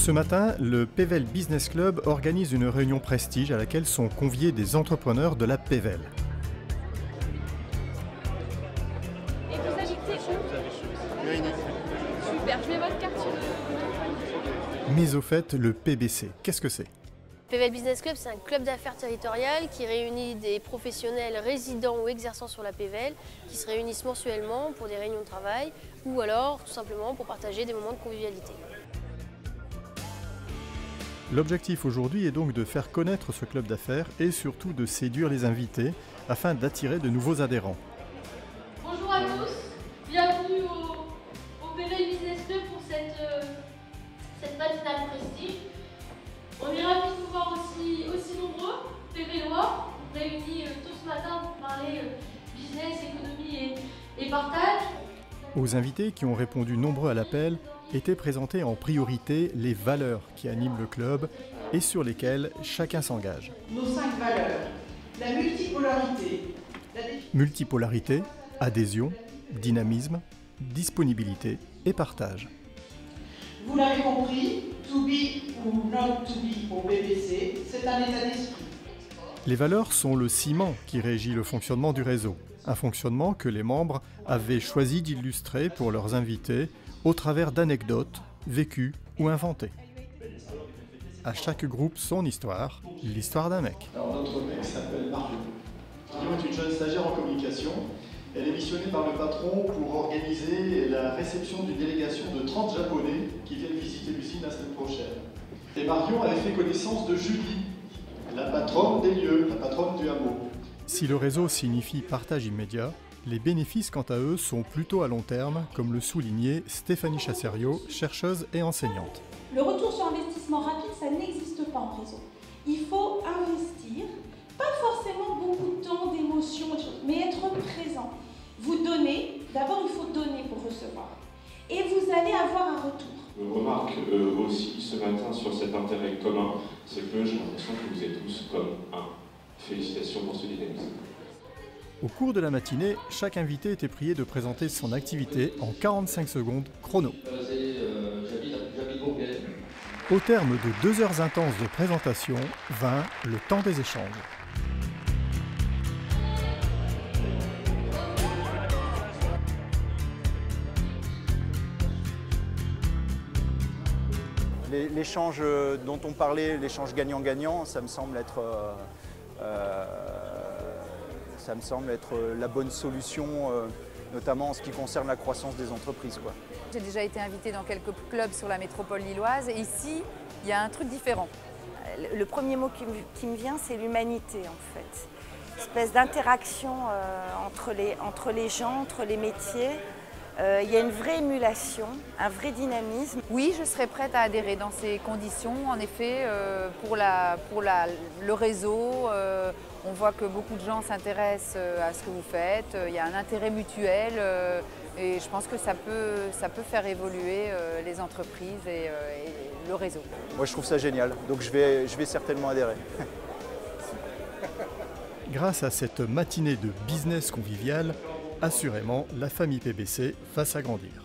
Ce matin, le Pével Business Club organise une réunion prestige à laquelle sont conviés des entrepreneurs de la Pével. Et vous habitez où? Super, je mets votre carte sur le... Mais au fait, le PBC, qu'est-ce que c'est? Pével Business Club, c'est un club d'affaires territorial qui réunit des professionnels résidant ou exerçant sur la Pével qui se réunissent mensuellement pour des réunions de travail ou alors tout simplement pour partager des moments de convivialité. L'objectif aujourd'hui est donc de faire connaître ce club d'affaires et surtout de séduire les invités afin d'attirer de nouveaux adhérents. Bonjour à tous, bienvenue au Pével Business Club pour cette matinale prestige. On est ravis de vous voir aussi nombreux, Pévelois, réunis tôt ce matin pour parler business, économie et partage. Aux invités qui ont répondu nombreux à l'appel étaient présentées en priorité les valeurs qui animent le club et sur lesquelles chacun s'engage. Nos 5 valeurs, la multipolarité. Multipolarité, adhésion, dynamisme, disponibilité et partage. Vous l'avez compris, to be ou not to be au PBC, c'est un état d'esprit. Les valeurs sont le ciment qui régit le fonctionnement du réseau. Un fonctionnement que les membres avaient choisi d'illustrer pour leurs invités au travers d'anecdotes vécues ou inventées. À chaque groupe son histoire, l'histoire d'un mec. Alors notre mec s'appelle Marion. Marion est une jeune stagiaire en communication. Elle est missionnée par le patron pour organiser la réception d'une délégation de 30 Japonais qui viennent visiter l'usine la semaine prochaine. Et Marion avait fait connaissance de Julie, la patronne des lieux, la patronne du hameau. Si le réseau signifie partage immédiat, les bénéfices quant à eux sont plutôt à long terme, comme le soulignait Stéphanie Chasserio, chercheuse et enseignante. Le retour sur investissement rapide, ça n'existe pas en réseau. Il faut investir, pas forcément beaucoup de temps, d'émotion, mais être présent. Vous donnez, d'abord il faut donner pour recevoir. Et vous allez avoir un retour. Je remarque aussi ce matin sur cet intérêt commun, c'est que j'ai l'impression que vous êtes tous comme un. Félicitations pour ce dynamisme. Au cours de la matinée, chaque invité était prié de présenter son activité en 45 secondes chrono. Au terme de 2 heures intenses de présentation, vint le temps des échanges. L'échange dont on parlait, l'échange gagnant-gagnant, ça me semble être la bonne solution, notamment en ce qui concerne la croissance des entreprises, quoi. J'ai déjà été invitée dans quelques clubs sur la métropole lilloise et ici, il y a un truc différent. Le premier mot qui me vient, c'est l'humanité en fait. Une espèce d'interaction entre les gens, entre les métiers. Il y a une vraie émulation, un vrai dynamisme. Oui, je serais prête à adhérer dans ces conditions. En effet, pour le réseau, on voit que beaucoup de gens s'intéressent à ce que vous faites. Il y a un intérêt mutuel et je pense que ça peut faire évoluer les entreprises et le réseau. Moi, je trouve ça génial, donc je vais certainement adhérer. Grâce à cette matinée de business convivial, assurément, la famille PBC va s'agrandir.